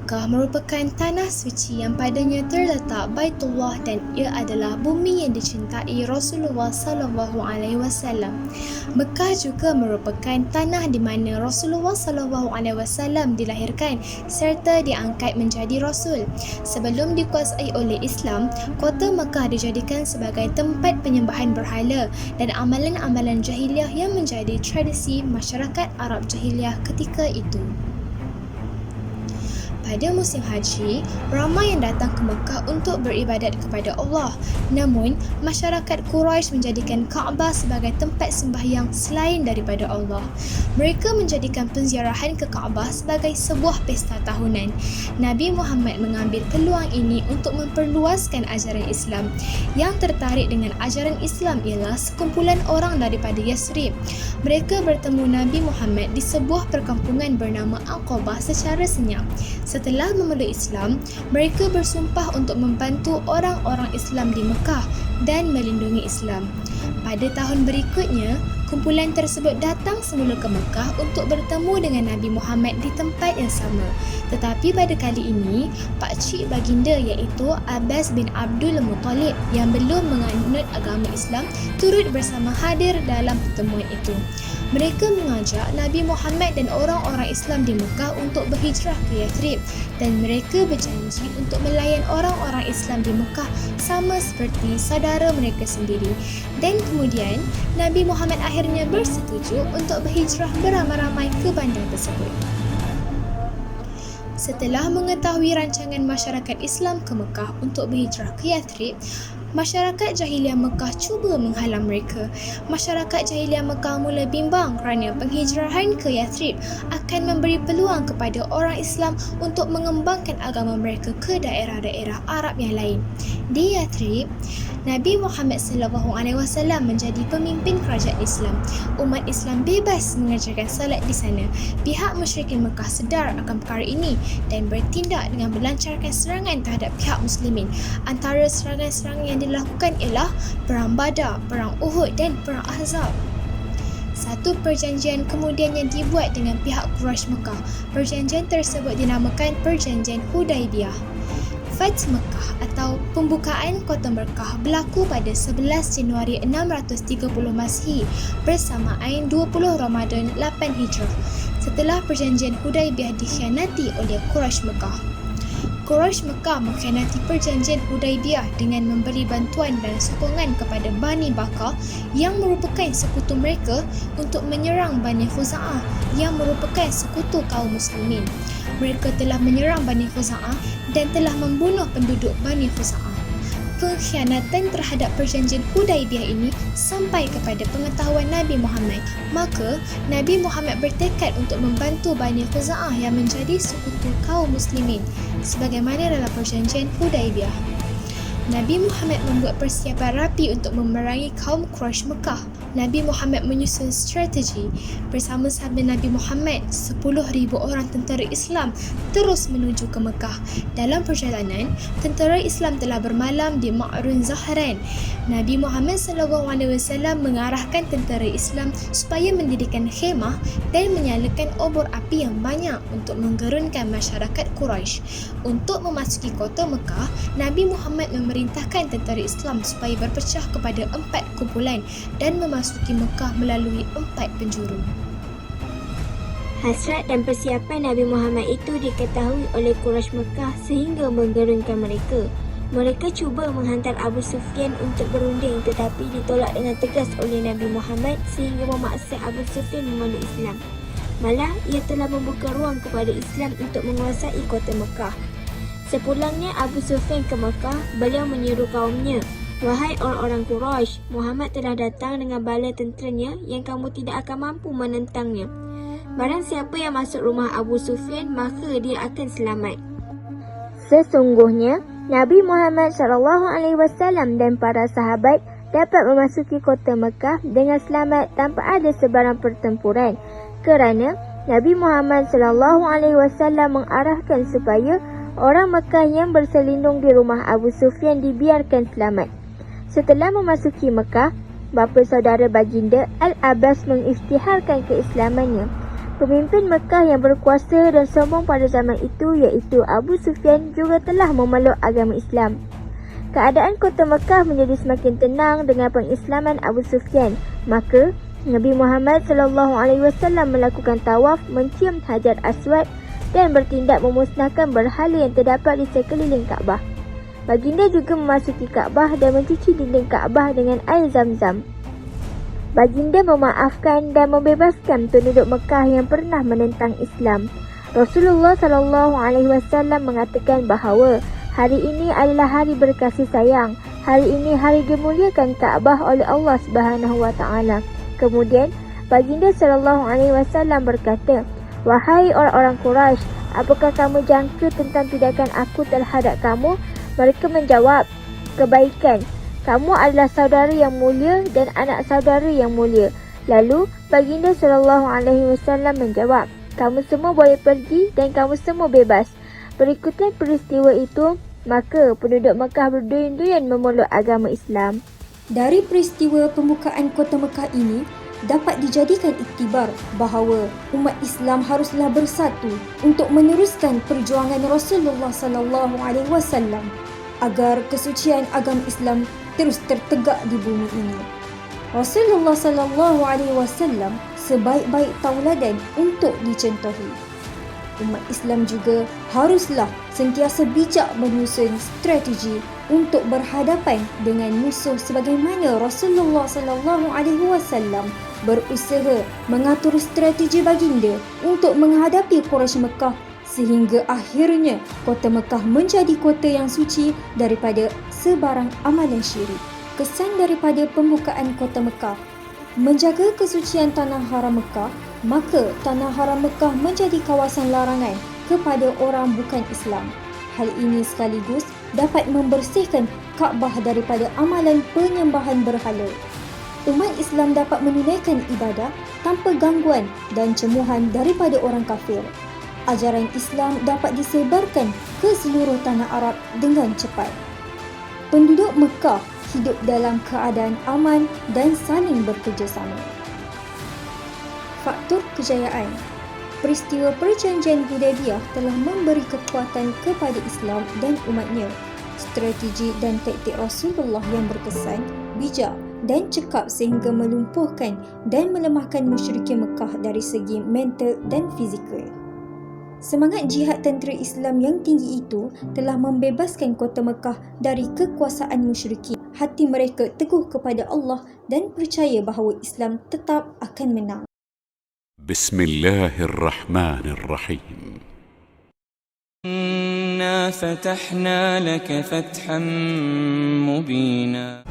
Mekah merupakan tanah suci yang padanya terletak Baitullah dan ia adalah bumi yang dicintai Rasulullah SAW. Mekah juga merupakan tanah di mana Rasulullah SAW dilahirkan serta diangkat menjadi Rasul. Sebelum dikuasai oleh Islam, kota Mekah dijadikan sebagai tempat penyembahan berhala dan amalan-amalan jahiliah yang menjadi tradisi masyarakat Arab jahiliah ketika itu. Pada musim haji, ramai yang datang ke Mekah untuk beribadat kepada Allah. Namun, masyarakat Quraisy menjadikan Kaabah sebagai tempat sembahyang selain daripada Allah. Mereka menjadikan penziarahan ke Kaabah sebagai sebuah pesta tahunan. Nabi Muhammad mengambil peluang ini untuk memperluaskan ajaran Islam. Yang tertarik dengan ajaran Islam ialah sekumpulan orang daripada Yathrib. Mereka bertemu Nabi Muhammad di sebuah perkampungan bernama Aqabah secara senyap. Setelah memeluk Islam, mereka bersumpah untuk membantu orang-orang Islam di Mekah dan melindungi Islam. Pada tahun berikutnya, kumpulan tersebut datang semula ke Mekah untuk bertemu dengan Nabi Muhammad di tempat yang sama. Tetapi pada kali ini, pakcik baginda iaitu Abbas bin Abdul Muttalib yang belum menganut agama Islam turut bersama hadir dalam pertemuan itu. Mereka mengajak Nabi Muhammad dan orang-orang Islam di Mekah untuk berhijrah ke Yathrib dan mereka berjanji untuk melayan orang-orang Islam di Mekah sama seperti saudara mereka sendiri. Dan kemudian, Nabi Muhammad akhirnya bersetuju untuk berhijrah beramai-ramai ke bandar tersebut. Setelah mengetahui rancangan masyarakat Islam ke Mekah untuk berhijrah ke Yathrib, masyarakat jahiliah Mekah cuba menghalang mereka. Masyarakat jahiliah Mekah mula bimbang kerana penghijrahan ke Yathrib akan memberi peluang kepada orang Islam untuk mengembangkan agama mereka ke daerah-daerah Arab yang lain. Di Yathrib, Nabi Muhammad SAW menjadi pemimpin kerajaan Islam. Umat Islam bebas mengerjakan salat di sana. Pihak musyrikin Mekah sedar akan perkara ini dan bertindak dengan melancarkan serangan terhadap pihak muslimin. Antara serangan-serangan yang dilakukan ialah Perang Badar, Perang Uhud dan Perang Ahzab. Satu perjanjian kemudian yang dibuat dengan pihak Quraisy Mekah. Perjanjian tersebut dinamakan Perjanjian Hudaibiyah. Fath Mekah atau pembukaan kota Mekah berlaku pada 11 Januari 630 Masihi bersamaan 20 Ramadan 8 Hijrah setelah perjanjian Hudaibiyah dikhianati oleh Quraisy Mekah. Quraisy Mekah mengkhianati perjanjian Hudaibiyah dengan memberi bantuan dan sokongan kepada Bani Bakar yang merupakan sekutu mereka untuk menyerang Bani Khuza'ah yang merupakan sekutu kaum muslimin. Mereka telah menyerang Bani Khuza'ah dan telah membunuh penduduk Bani Khuza'ah. Pengkhianatan terhadap perjanjian Hudaibiyah ini sampai kepada pengetahuan Nabi Muhammad. Maka, Nabi Muhammad bertekad untuk membantu Bani Khuza'ah yang menjadi sekutu kaum muslimin sebagaimana dalam perjanjian Hudaibiyah. Nabi Muhammad membuat persiapan rapi untuk memerangi kaum Quraisy Mekah. Nabi Muhammad menyusun strategi. Bersama sahabat Nabi Muhammad, 10,000 orang tentera Islam terus menuju ke Mekah. Dalam perjalanan, tentera Islam telah bermalam di Ma'run Zahran. Nabi Muhammad SAW mengarahkan tentera Islam supaya mendirikan khemah dan menyalakan obor api yang banyak untuk menggerunkan masyarakat Quraisy. Untuk memasuki kota Mekah, Nabi Muhammad memerintahkan tentera Islam supaya berpecah kepada 4 kumpulan dan memasuki Mekah melalui 4 penjuru. Hasrat dan persiapan Nabi Muhammad itu diketahui oleh Quraisy Mekah sehingga menggerunkan mereka. Mereka cuba menghantar Abu Sufyan untuk berunding tetapi ditolak dengan tegas oleh Nabi Muhammad sehingga memaksa Abu Sufyan memeluk Islam. Malah, ia telah membuka ruang kepada Islam untuk menguasai kota Mekah. Sepulangnya Abu Sufyan ke Mekah, beliau menyeru kaumnya, "Wahai orang-orang Quraisy, Muhammad telah datang dengan bala tenteranya yang kamu tidak akan mampu menentangnya. Barang siapa yang masuk rumah Abu Sufyan, maka dia akan selamat." Sesungguhnya, Nabi Muhammad SAW dan para sahabat dapat memasuki kota Mekah dengan selamat tanpa ada sebarang pertempuran kerana Nabi Muhammad SAW mengarahkan supaya orang Mekah yang berselindung di rumah Abu Sufyan dibiarkan selamat. Setelah memasuki Mekah, bapa saudara baginda Al-Abbas mengisytiharkan keislamannya. Pemimpin Mekah yang berkuasa dan sombong pada zaman itu iaitu Abu Sufyan juga telah memeluk agama Islam. Keadaan kota Mekah menjadi semakin tenang dengan pengislaman Abu Sufyan. Maka Nabi Muhammad SAW melakukan tawaf, mencium Hajar Aswad dan bertindak memusnahkan berhala yang terdapat di sekeliling Kaabah. Baginda juga memasuki Kaabah dan mencuci dinding Kaabah dengan air Zam-Zam. Baginda memaafkan dan membebaskan penduduk Mekah yang pernah menentang Islam. Rasulullah SAW mengatakan bahawa hari ini adalah hari berkasih sayang. Hari ini hari dimuliakan Kaabah oleh Allah SWT. Kemudian Baginda SAW berkata, "Wahai orang-orang Quraisy, apakah kamu jangka tentang tindakan aku terhadap kamu?" Mereka menjawab, "Kebaikan. Kamu adalah saudara yang mulia dan anak saudara yang mulia." Lalu Baginda SAW menjawab, "Kamu semua boleh pergi dan kamu semua bebas." Berikutan peristiwa itu, maka penduduk Mekah berduyun-duyun memeluk agama Islam. Dari peristiwa pembukaan kota Mekah ini, dapat dijadikan iktibar bahawa umat Islam haruslah bersatu untuk meneruskan perjuangan Rasulullah SAW agar kesucian agama Islam terus tertegak di bumi ini. Rasulullah SAW sebaik-baik tauladan untuk dicontohi. Umat Islam juga haruslah sentiasa bijak menyusun strategi untuk berhadapan dengan musuh sebagaimana Rasulullah SAW berusaha mengatur strategi baginda untuk menghadapi Quraisy Mekah sehingga akhirnya kota Mekah menjadi kota yang suci daripada sebarang amalan syirik. Kesan daripada pembukaan kota Mekah: menjaga kesucian tanah haram Mekah, maka tanah haram Mekah menjadi kawasan larangan kepada orang bukan Islam. Hal ini sekaligus dapat membersihkan Kaabah daripada amalan penyembahan berhala. Umat Islam dapat menunaikan ibadah tanpa gangguan dan cemuhan daripada orang kafir. Ajaran Islam dapat disebarkan ke seluruh tanah Arab dengan cepat. Penduduk Mekah hidup dalam keadaan aman dan saling bekerjasama. Faktor kejayaan: peristiwa perjanjian Hudaibiyah telah memberi kekuatan kepada Islam dan umatnya. Strategi dan taktik Rasulullah yang berkesan, bijak dan cekap sehingga melumpuhkan dan melemahkan musyrikin Mekah dari segi mental dan fizikal. Semangat jihad tentera Islam yang tinggi itu telah membebaskan kota Mekah dari kekuasaan musyrikin. Hati mereka teguh kepada Allah dan percaya bahawa Islam tetap akan menang. Bismillahirrahmanirrahim. Inna fatahna laka fathan mubina.